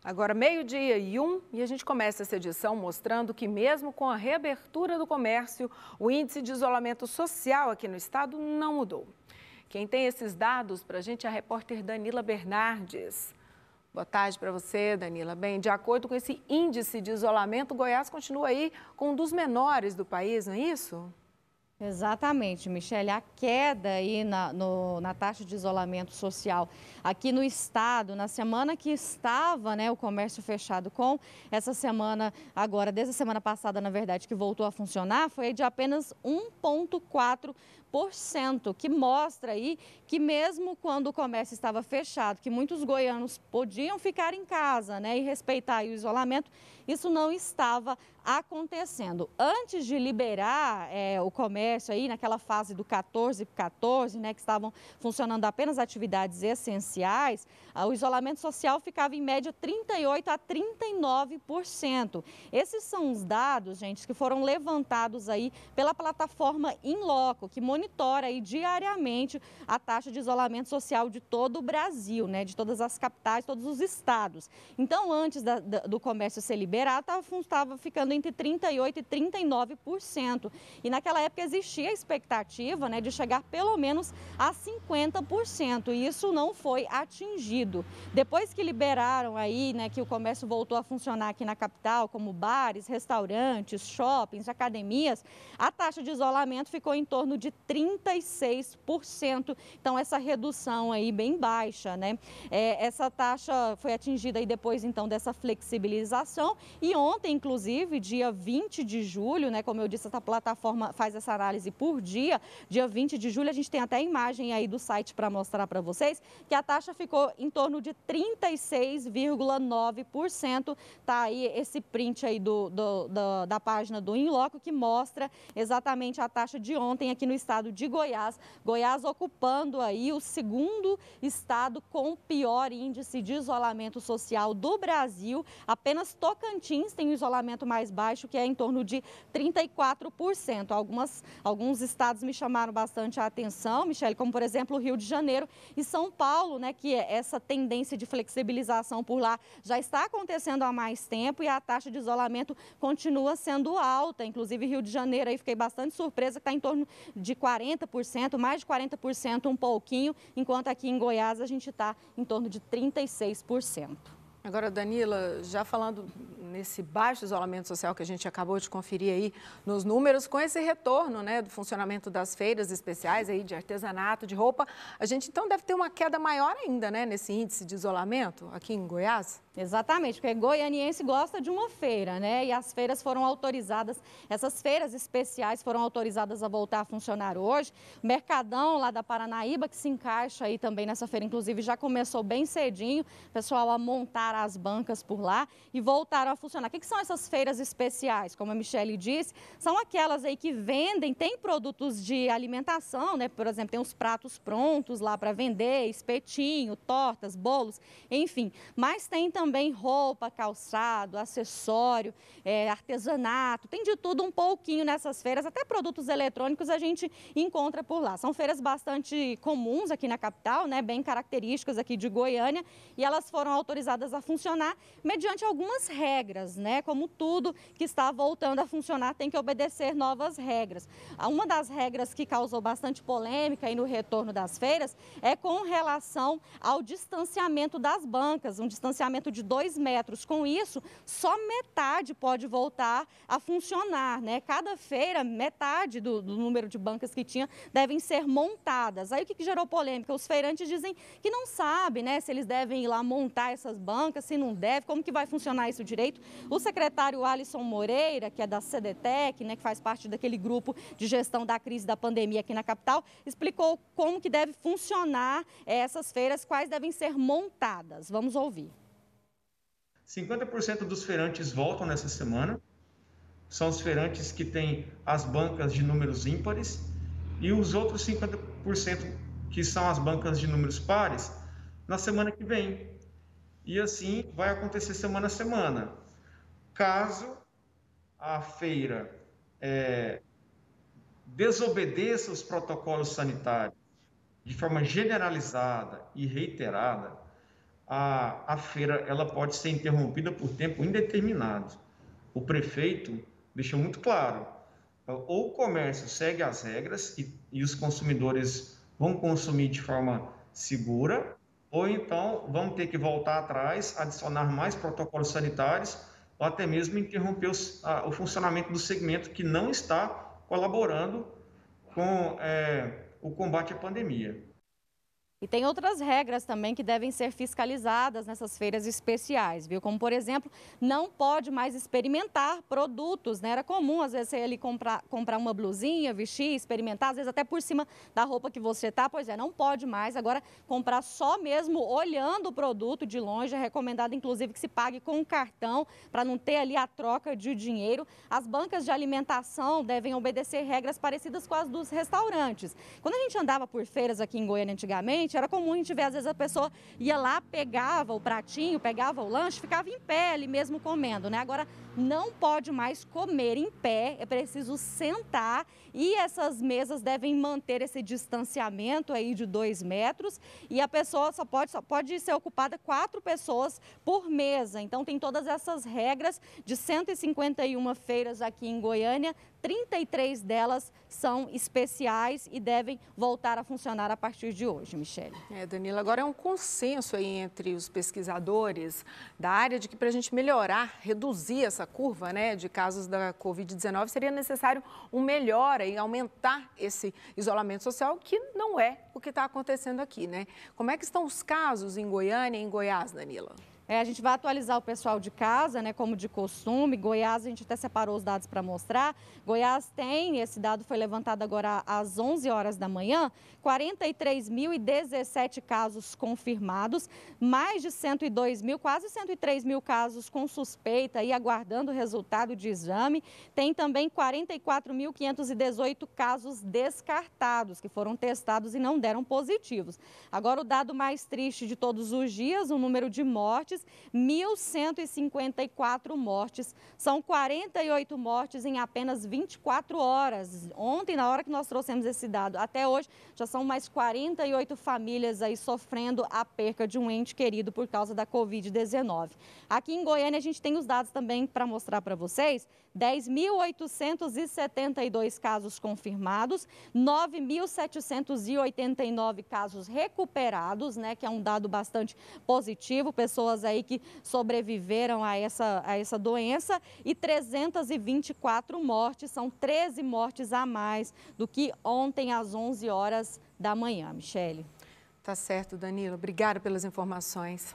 Agora, 12:01, e a gente começa essa edição mostrando que mesmo com a reabertura do comércio, o índice de isolamento social aqui no estado não mudou. Quem tem esses dados para a gente é a repórter Danila Bernardes. Boa tarde para você, Danila. Bem, de acordo com esse índice de isolamento, Goiás continua aí com um dos menores do país, não é isso? Exatamente, Michele, a queda aí na taxa de isolamento social aqui no estado, na semana que estava, né, o comércio fechado com essa semana, agora, desde a semana passada, na verdade, que voltou a funcionar, foi de apenas 1,4%, que mostra aí que mesmo quando o comércio estava fechado, que muitos goianos podiam ficar em casa, né, e respeitar aí o isolamento, isso não estava acontecendo. Antes de liberar o comércio aí, naquela fase do 14x14, né, que estavam funcionando apenas atividades essenciais, o isolamento social ficava em média 38% a 39%. Esses são os dados, gente, que foram levantados aí pela plataforma In Loco, que monitora aí diariamente a taxa de isolamento social de todo o Brasil, né, de todas as capitais, todos os estados. Então, antes do comércio ser liberado, estava ficando entre 38% e 39%. E naquela época existia a expectativa, né, de chegar pelo menos a 50%. E isso não foi atingido. Depois que liberaram aí, né, que o comércio voltou a funcionar aqui na capital, como bares, restaurantes, shoppings, academias, a taxa de isolamento ficou em torno de 36%. Então, essa redução aí bem baixa, né? Essa taxa foi atingida aí depois, então, dessa flexibilização. E ontem, inclusive, dia 20 de julho, né, como eu disse, essa plataforma faz essa análise por dia. Dia 20 de julho, a gente tem até a imagem aí do site para mostrar para vocês, que a taxa ficou em torno de 36,9%. Tá aí esse print aí da página do In Loco, que mostra exatamente a taxa de ontem aqui no estado de Goiás. Goiás ocupando aí o segundo estado com pior índice de isolamento social do Brasil. Apenas Tocantins tem um isolamento mais baixo, que é em torno de 34%. Alguns estados me chamaram bastante a atenção, Michele, como por exemplo o Rio de Janeiro e São Paulo, né, que essa tendência de flexibilização por lá já está acontecendo há mais tempo e a taxa de isolamento continua sendo alta. Inclusive Rio de Janeiro, aí fiquei bastante surpresa, que está em torno de 40%, mais de 40%, um pouquinho, enquanto aqui em Goiás a gente está em torno de 36%. Agora, Danila, já falando nesse baixo isolamento social que a gente acabou de conferir aí nos números, com esse retorno, né, do funcionamento das feiras especiais aí de artesanato, de roupa, a gente então deve ter uma queda maior ainda, né, nesse índice de isolamento aqui em Goiás? Exatamente, porque goianiense gosta de uma feira, né? E as feiras foram autorizadas, essas feiras especiais foram autorizadas a voltar a funcionar hoje. O Mercadão lá da Paranaíba, que se encaixa aí também nessa feira, inclusive já começou bem cedinho, pessoal a montar as bancas por lá e voltaram a funcionar. O que são essas feiras especiais? Como a Michele disse, são aquelas aí que vendem, tem produtos de alimentação, né? Por exemplo, tem os pratos prontos lá para vender, espetinho, tortas, bolos, enfim. Mas tem também roupa, calçado, acessório, artesanato, tem de tudo um pouquinho nessas feiras, até produtos eletrônicos a gente encontra por lá. São feiras bastante comuns aqui na capital, né, bem características aqui de Goiânia, e elas foram autorizadas a funcionar mediante algumas regras, né, como tudo que está voltando a funcionar tem que obedecer novas regras. Uma das regras que causou bastante polêmica aí no retorno das feiras é com relação ao distanciamento das bancas, um distanciamento de 2 metros. Com isso, só metade pode voltar a funcionar, né? Cada feira, metade do número de bancas que tinha devem ser montadas. Aí o que gerou polêmica? Os feirantes dizem que não sabem, né, se eles devem ir lá montar essas bancas, se não deve, como que vai funcionar isso direito. O secretário Alisson Moreira, que é da CDTEC, né, que faz parte daquele grupo de gestão da crise da pandemia aqui na capital, explicou como que deve funcionar essas feiras, quais devem ser montadas. Vamos ouvir. 50% dos feirantes voltam nessa semana, são os feirantes que têm as bancas de números ímpares, e os outros 50% que são as bancas de números pares, na semana que vem. E assim vai acontecer semana a semana. Caso a feira desobedeça os protocolos sanitários de forma generalizada e reiterada, a feira ela pode ser interrompida por tempo indeterminado. O prefeito deixou muito claro, ou o comércio segue as regras e os consumidores vão consumir de forma segura, ou então vão ter que voltar atrás, adicionar mais protocolos sanitários, ou até mesmo interromper o funcionamento do segmento que não está colaborando com o combate à pandemia. E tem outras regras também que devem ser fiscalizadas nessas feiras especiais, viu? Como, por exemplo, não pode mais experimentar produtos, né? Era comum, às vezes, você ir ali comprar uma blusinha, vestir, experimentar, às vezes até por cima da roupa que você tá. Pois é, não pode mais. Agora, comprar só mesmo olhando o produto de longe. É recomendado, inclusive, que se pague com um cartão, para não ter ali a troca de dinheiro. As bancas de alimentação devem obedecer regras parecidas com as dos restaurantes. Quando a gente andava por feiras aqui em Goiânia antigamente, era comum a gente ver, às vezes a pessoa ia lá, pegava o pratinho, pegava o lanche, ficava em pé ali mesmo comendo, né? Agora não pode mais comer em pé, é preciso sentar e essas mesas devem manter esse distanciamento aí de 2 metros e a pessoa só pode ser ocupada 4 pessoas por mesa. Então tem todas essas regras de 151 feiras aqui em Goiânia, 33 delas são especiais e devem voltar a funcionar a partir de hoje, Michele. Danila, agora é um consenso aí entre os pesquisadores da área de que para a gente melhorar, reduzir essa curva, né, de casos da Covid-19, seria necessário um melhora e aumentar esse isolamento social, que não é o que está acontecendo aqui, né? Como é que estão os casos em Goiânia e em Goiás, Danila? A gente vai atualizar o pessoal de casa, né, como de costume. Goiás, a gente até separou os dados para mostrar. Goiás tem, esse dado foi levantado agora às 11 horas da manhã, 43.017 casos confirmados, mais de 102 mil, quase 103 mil casos com suspeita e aguardando o resultado de exame. Tem também 44.518 casos descartados, que foram testados e não deram positivos. Agora, o dado mais triste de todos os dias, o número de mortes, 1.154 mortes, são 48 mortes em apenas 24 horas. Ontem, na hora que nós trouxemos esse dado, até hoje, já são mais 48 famílias aí sofrendo a perca de um ente querido por causa da Covid-19. Aqui em Goiânia, a gente tem os dados também para mostrar para vocês. 10.872 casos confirmados, 9.789 casos recuperados, né, que é um dado bastante positivo, pessoas aí que sobreviveram a essa doença, e 324 mortes, são 13 mortes a mais do que ontem às 11 horas da manhã, Michele. Tá certo, Danila. Obrigada pelas informações.